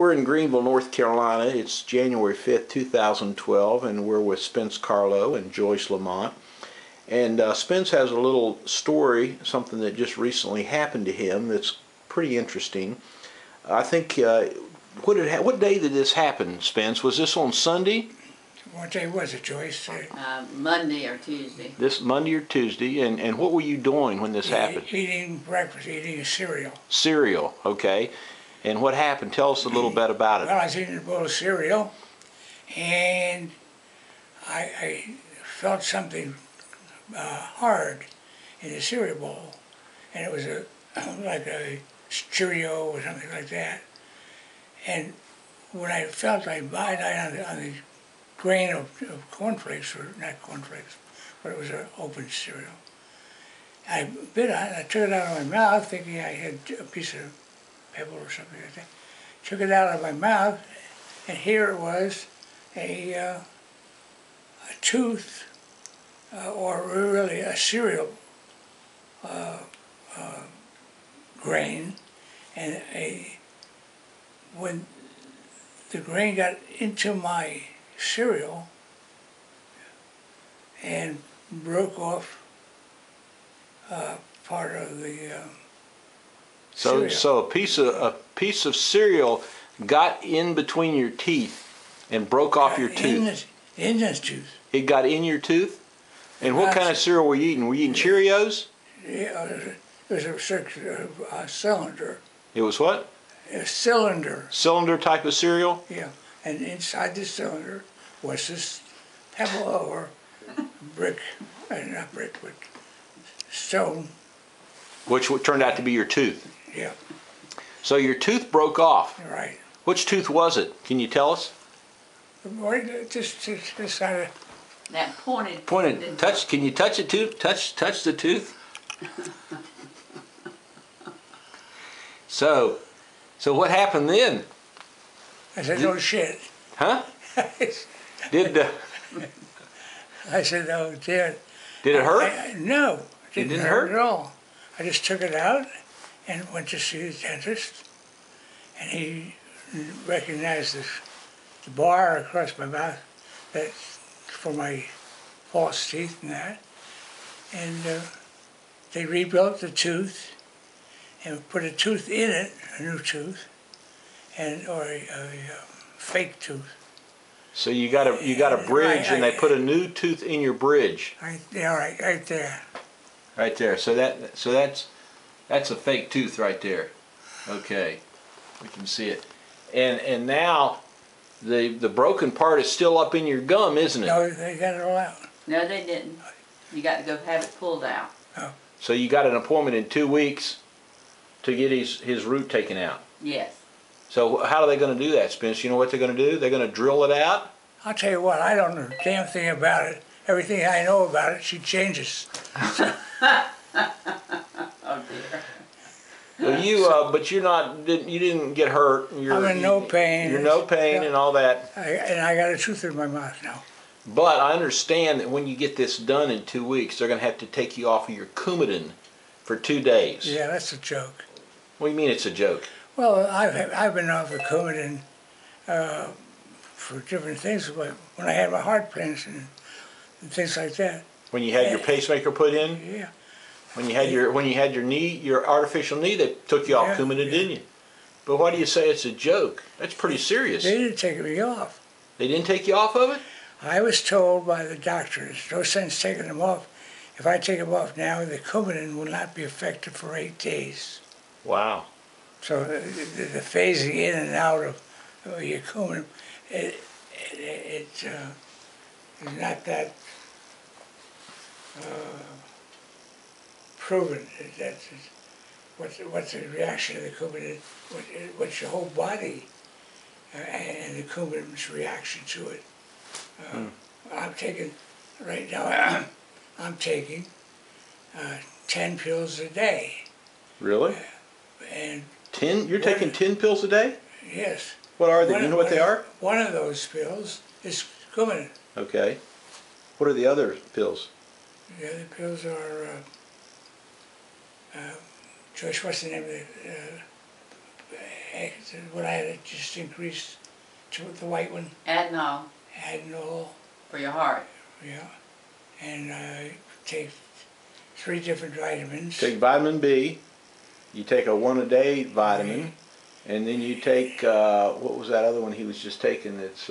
We're in Greenville, North Carolina. It's January 5th, 2012, and we're with Spence Carlough and Joyce LaMotte. And Spence has a little story, something that just recently happened to him that's pretty interesting. I think, what day did this happen, Spence? Was this on Sunday? What day was it, Joyce? Monday or Tuesday. This Monday or Tuesday, and what were you doing when this happened? Eating breakfast, eating a cereal. Cereal, okay. And what happened? Tell us a little bit about it. Well, I was eating a bowl of cereal, and I felt something hard in the cereal bowl, and it was like a Cheerio or something like that. And when I felt I bite on the grain of cornflakes, or not cornflakes, but it was an open cereal. I bit on it, I took it out of my mouth thinking I had a piece of pebble or something like that. Took it out of my mouth, and here it was, a tooth, or really a cereal grain, and when the grain got into my cereal and broke off part of the cereal. So a piece of cereal got in between your teeth and broke off your tooth. In this tooth. It got in your tooth? And what kind of cereal were you eating? Were you eating Cheerios? Yeah, it was a cylinder. It was what? A cylinder. Cylinder type of cereal? Yeah, and inside the cylinder was this pebble or brick, not brick, but stone. Which turned out to be your tooth? Yeah. So your tooth broke off? Right. Which tooth was it? Can you tell us? Just side of... That pointed. Touch. Can you touch it too? Touch the tooth. So what happened then? I said, "No shit." Huh? Did I said, "Oh, dear." Did it hurt? No, it didn't hurt at all. I just took it out and went to see the dentist, and he recognized the bar across my mouth that for my false teeth and that, and they rebuilt the tooth and put a tooth in it, a new tooth, or a fake tooth. So you got a bridge, and they put a new tooth in your bridge. Right there. Right there. So that's a fake tooth right there. Okay, we can see it. And now the broken part is still up in your gum, isn't it? No, they got it all out. No, they didn't. You got to go have it pulled out. Oh. So you got an appointment in 2 weeks to get his root taken out. Yes. So how are they going to do that, Spence? You know what they're going to do? They're going to drill it out? I'll tell you what, I don't know a damn thing about it. Everything I know about it, she changes. Oh dear. Well, but you didn't get hurt. I'm in no pain. You're no pain and all that. And I got a tooth in my mouth now. But I understand that when you get this done in 2 weeks, they're going to have to take you off of your Coumadin for 2 days. Yeah, that's a joke. What do you mean it's a joke? Well, I've been off of Coumadin for different things, but when I had my heart pains and things like that. When you had your pacemaker put in? Yeah. When you had your knee, your artificial knee, they took you off Coumadin, didn't you? But why do you say it's a joke? That's pretty serious. They didn't take me off. They didn't take you off of it? I was told by the doctors, no sense taking them off. If I take them off now, the Coumadin will not be effective for 8 days. Wow. So the phasing in and out of your Coumadin, it's not that proven. That's what's the reaction of the Coumadin? What's your whole body and the Coumadin's reaction to it? I'm taking right now. I'm taking 10 pills a day. Really? And 10? You're taking 10 pills a day? Yes. What are they? Do you know what they are? One of those pills is Coumadin. Okay. What are the other pills? The other pills are Joyce, what's the name of What I had just increased to the white one, Adnol Adnol, for your heart. yeah. And I take 3 different vitamins. Take vitamin B. You take a 1-a-day vitamin, and then you take what was that other one he was just taking? It's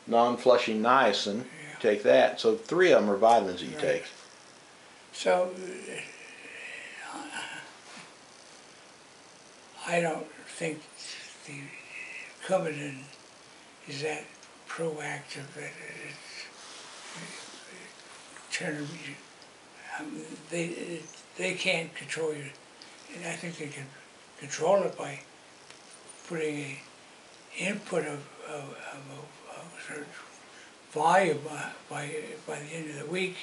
non-flushing niacin. Yeah. Take that. So 3 of them are vitamins that you Right. take. So I don't think the Coumadin is that proactive that they can't control you. And I think they can control it by putting a input of a certain volume by the end of the week.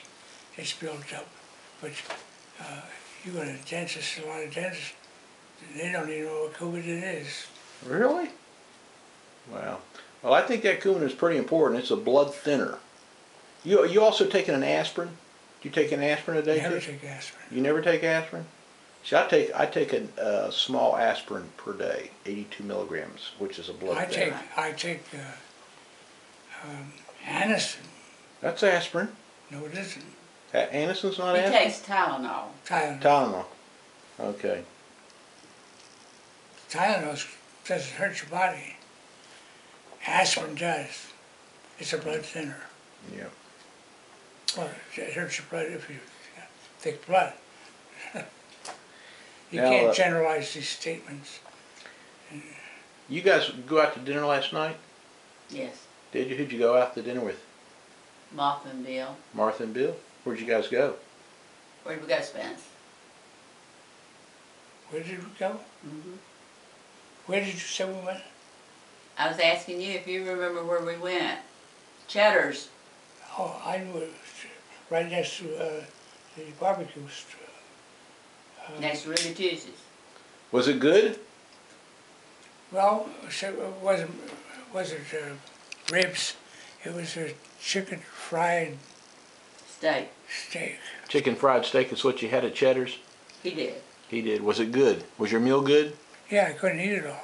It's built up. But you go to the dentist, a lot of dentists, they don't even know what Coumadin is. Really? Wow. Well, I think that Coumadin is pretty important. It's a blood thinner. You also taking an aspirin? Do you take an aspirin a day? Never too? take aspirin. You never take aspirin? See, I take a small aspirin per day, 82 milligrams, which is a blood thinner. I take Anacin. That's aspirin. No, it isn't. Anicin's not He aspirin? takes Tylenol. Tylenol. Tylenol. Okay. Tylenol doesn't hurt your body. Aspirin does. It's a blood thinner. Yeah. Well, it hurts your blood if you have thick blood. You Now, can't generalize these statements. You guys go out to dinner last night? Yes. Did you? Who'd you go out to dinner with? Martha and Bill. Martha and Bill? Where'd you guys go? Where did we go, Spence? Where did we go? Mm-hmm. Where did you say we went? I was asking you if you remember where we went. Cheddar's. Oh, I knew it was right next to the barbecue. Next to Ruby Tuesdays. Was it good? Well, so it wasn't ribs. It was a chicken fried Steak. steak. Chicken fried steak is what you had at Cheddar's? He did. He did. Was it good? Was your meal good? Yeah, I couldn't eat it all.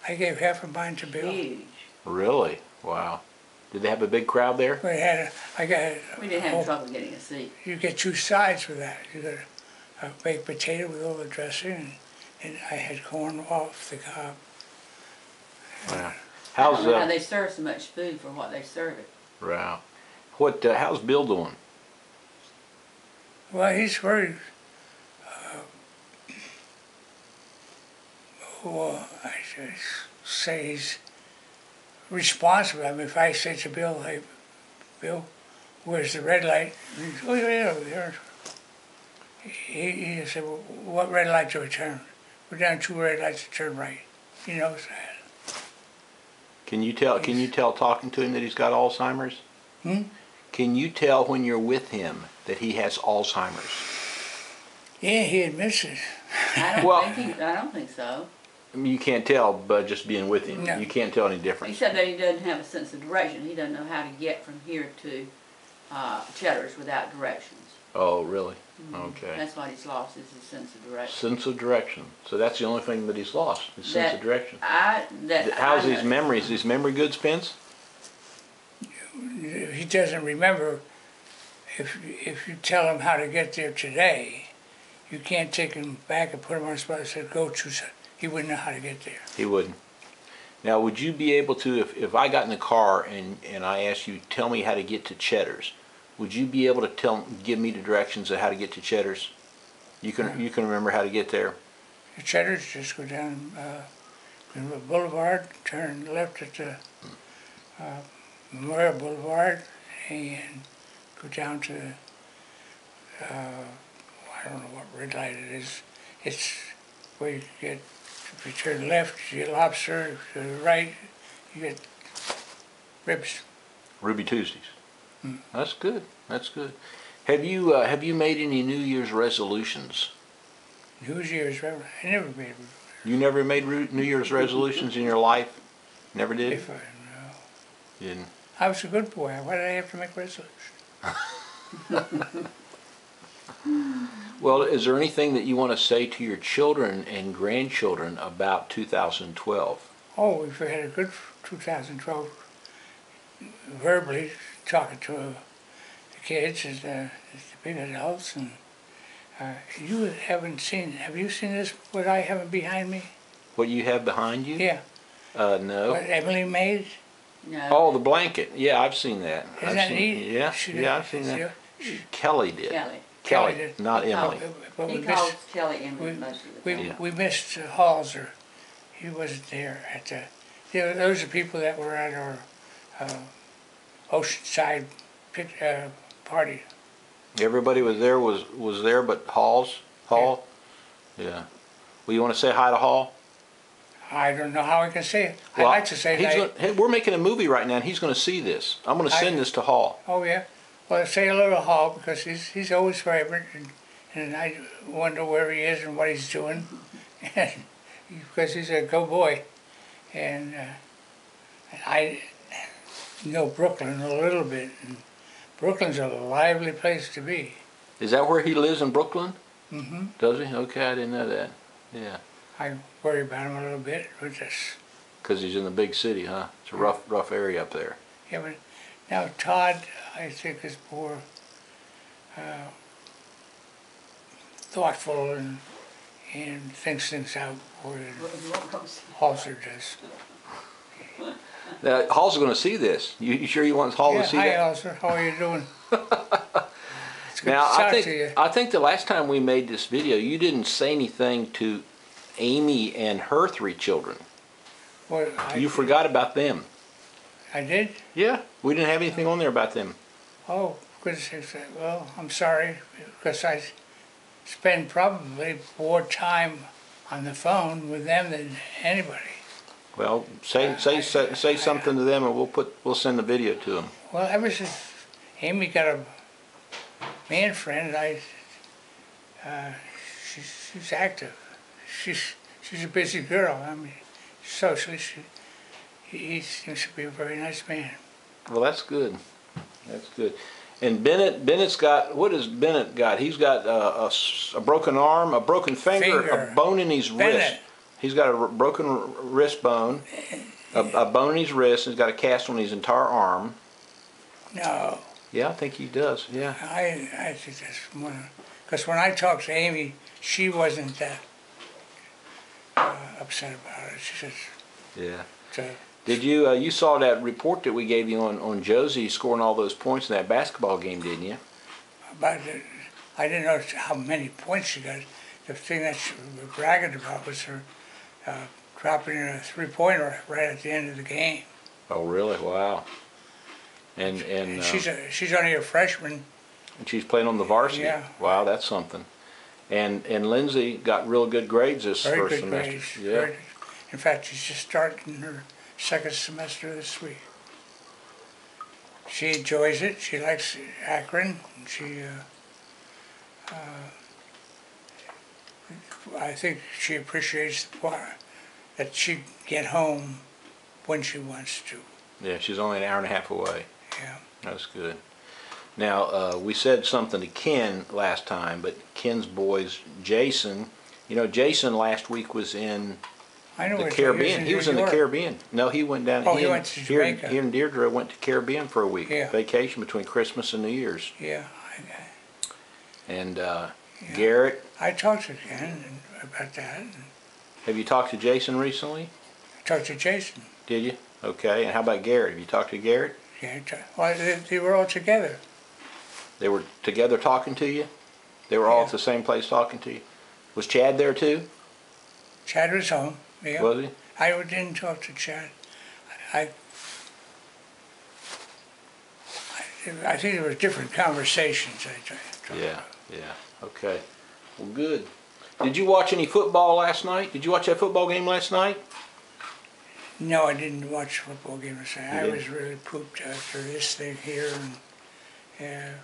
I gave half of mine to Bill. Huge. Really? Wow. Did they have a big crowd there? I got. We didn't have trouble getting a seat. You get 2 sides with that. You got a baked potato with all the dressing, and I had corn off the cob. Wow. I don't How's know how they serve so much food for what they serve it. wow. What? How's Bill doing? Well, he's very. I should say he's responsible. I mean, if I say to Bill, "Hey, Bill, where's the red light?" He's, "Oh, yeah, over there." He said, "Well, what red light do I turn?" We're down 2 red lights to turn right. He knows that. Can you tell? Can you tell talking to him that he's got Alzheimer's? Hmm? Can you tell when you're with him that he has Alzheimer's? Yeah, he admits it. I don't think so. I mean, you can't tell by just being with him. No. You can't tell any difference. Except that he doesn't have a sense of direction. He doesn't know how to get from here to Cheddar's without directions. Oh, really? Mm-hmm. Okay. That's what he's lost, is his sense of direction. Sense of direction. So that's the only thing that he's lost, his sense of direction. I How's his memory? Is his memory good, Spence? He doesn't remember. If you tell him how to get there today, you can't take him back and put him on the spot and say, "Go to," he wouldn't know how to get there. He wouldn't. Now, would you be able to, if I got in the car and I asked you, tell me how to get to Cheddar's, would you be able to give me the directions of how to get to Cheddar's? You can remember how to get there? The Cheddar's, just go down the Boulevard, turn left at the Memorial Boulevard, and go down to I don't know what red light it is. It's where you get, if you turn left, you get lobster. If you turn right, you get ribs. Ruby Tuesdays. That's good. That's good. Have you made any New Year's resolutions? New Year's, I never made a You never made New Year's resolutions in your life? Never did? if I know. You didn't? I was a good boy. Why did I have to make resolutions? Well, is there anything that you want to say to your children and grandchildren about 2012? Oh, we've had a good 2012, verbally talking to the kids and the big adults. And you have you seen this, what I have behind me? What you have behind you? Yeah. No. What Emily made? No. Oh, the blanket. Yeah, I've seen that. Isn't that neat? Yeah, yeah, I've seen that. Kelly did. Kelly. Kelly, did. not Emily. But He we calls missed, Kelly Emily we- most of the time. Yeah. we missed Halser. He wasn't there at the, those are people that were at our Oceanside party. Everybody was there but Hall? Yeah. Well, you want to say hi to Hall? I don't know how I can say it. I'd Well, like to say that. hey, we're making a movie right now, and he's going to see this. I'm going to send this to Hall. Oh yeah. Well, say hello to Hall because he's always vibrant, and I wonder where he is and what he's doing, and because he's a go boy, and I know Brooklyn a little bit, and Brooklyn's a lively place to be. Is that where he lives in Brooklyn? Mm-hmm. Does he? Okay, I didn't know that. Yeah. I worry about him a little bit with this. Because he's in the big city, huh? It's a rough area up there. Yeah, but now Todd, I think, is more thoughtful and thinks things out more than Halser does. Now, Hall's going to see this. You sure you want Hall Yeah, to see hi that? Halser, how are you doing? It's good Now, to talk to you. I think the last time we made this video, you didn't say anything to Amy and her 3 children. Well, You forgot about them. I did? Yeah, we didn't have anything on there about them. Oh, goodness sakes. Well, I'm sorry, because I spend probably more time on the phone with them than anybody. Well, say something to them, and we'll send the video to them. Well, ever since Amy got a man friend, she's active. She's a busy girl. I mean, socially, he seems to be a very nice man. Well, that's good. That's good. And Bennett's got, what has Bennett got? He's got a broken arm, a broken finger, a bone in his wrist. He's got a broken wrist bone, a bone in his wrist, and he's got a cast on his entire arm. No. Yeah, I think he does, yeah. I think that's one, because when I talked to Amy, she wasn't that upset about it. She says, yeah. Did you saw that report that we gave you on Josie scoring all those points in that basketball game, didn't you? I didn't know how many points she got. The thing that she was bragging about was her dropping in a three-pointer right at the end of the game. Oh, really? Wow. And she's only a freshman. And she's playing on the varsity. Yeah. Wow, that's something. And Lindsay got real good grades this first semester. Grades. Yeah. In fact, she's just starting her second semester this week. She enjoys it. She likes Akron. She, I think she appreciates the part that she can get home when she wants to. Yeah, she's only an hour and a half away. Yeah. That's good. Now, we said something to Ken last time, but Ken's boys, Jason, Jason last week was in the Caribbean. He was in the Caribbean. No, he went down. Oh, he went to Jamaica. He and Deirdre went to Caribbean for a week. Yeah. Vacation between Christmas and New Year's. Yeah. And Garrett. I talked to Ken about that. Have you talked to Jason recently? I talked to Jason. Did you? Okay. And how about Garrett? Have you talked to Garrett? Yeah. Well, they were all together. They were together talking to you? They were all at the same place talking to you? Was Chad there too? Chad was home. Yeah. Was he? I didn't talk to Chad. I think there were different conversations. Yeah. Okay. Well, good. Did you watch any football last night? Did you watch that football game last night? No, I didn't watch the football game last night. I didn't? was really pooped after this thing here, and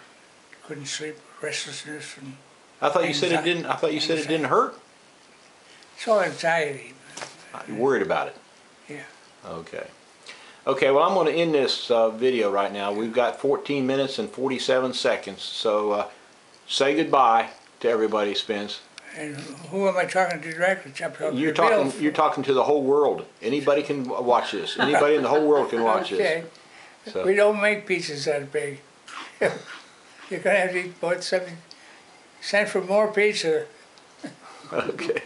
couldn't sleep, restlessness, and I thought you said it didn't. I thought you said it didn't hurt. it's all anxiety. You're worried about it. Yeah. Okay. Okay. Well, I'm going to end this video right now. We've got 14 minutes and 47 seconds. So Say goodbye to everybody, Spence. And who am I talking to directly? You're talking to the whole world. Anybody can watch this. Anybody in the whole world can watch Okay. this. So. We don't make pizzas that big. You're gonna have to eat something. Send for more pizza. Okay.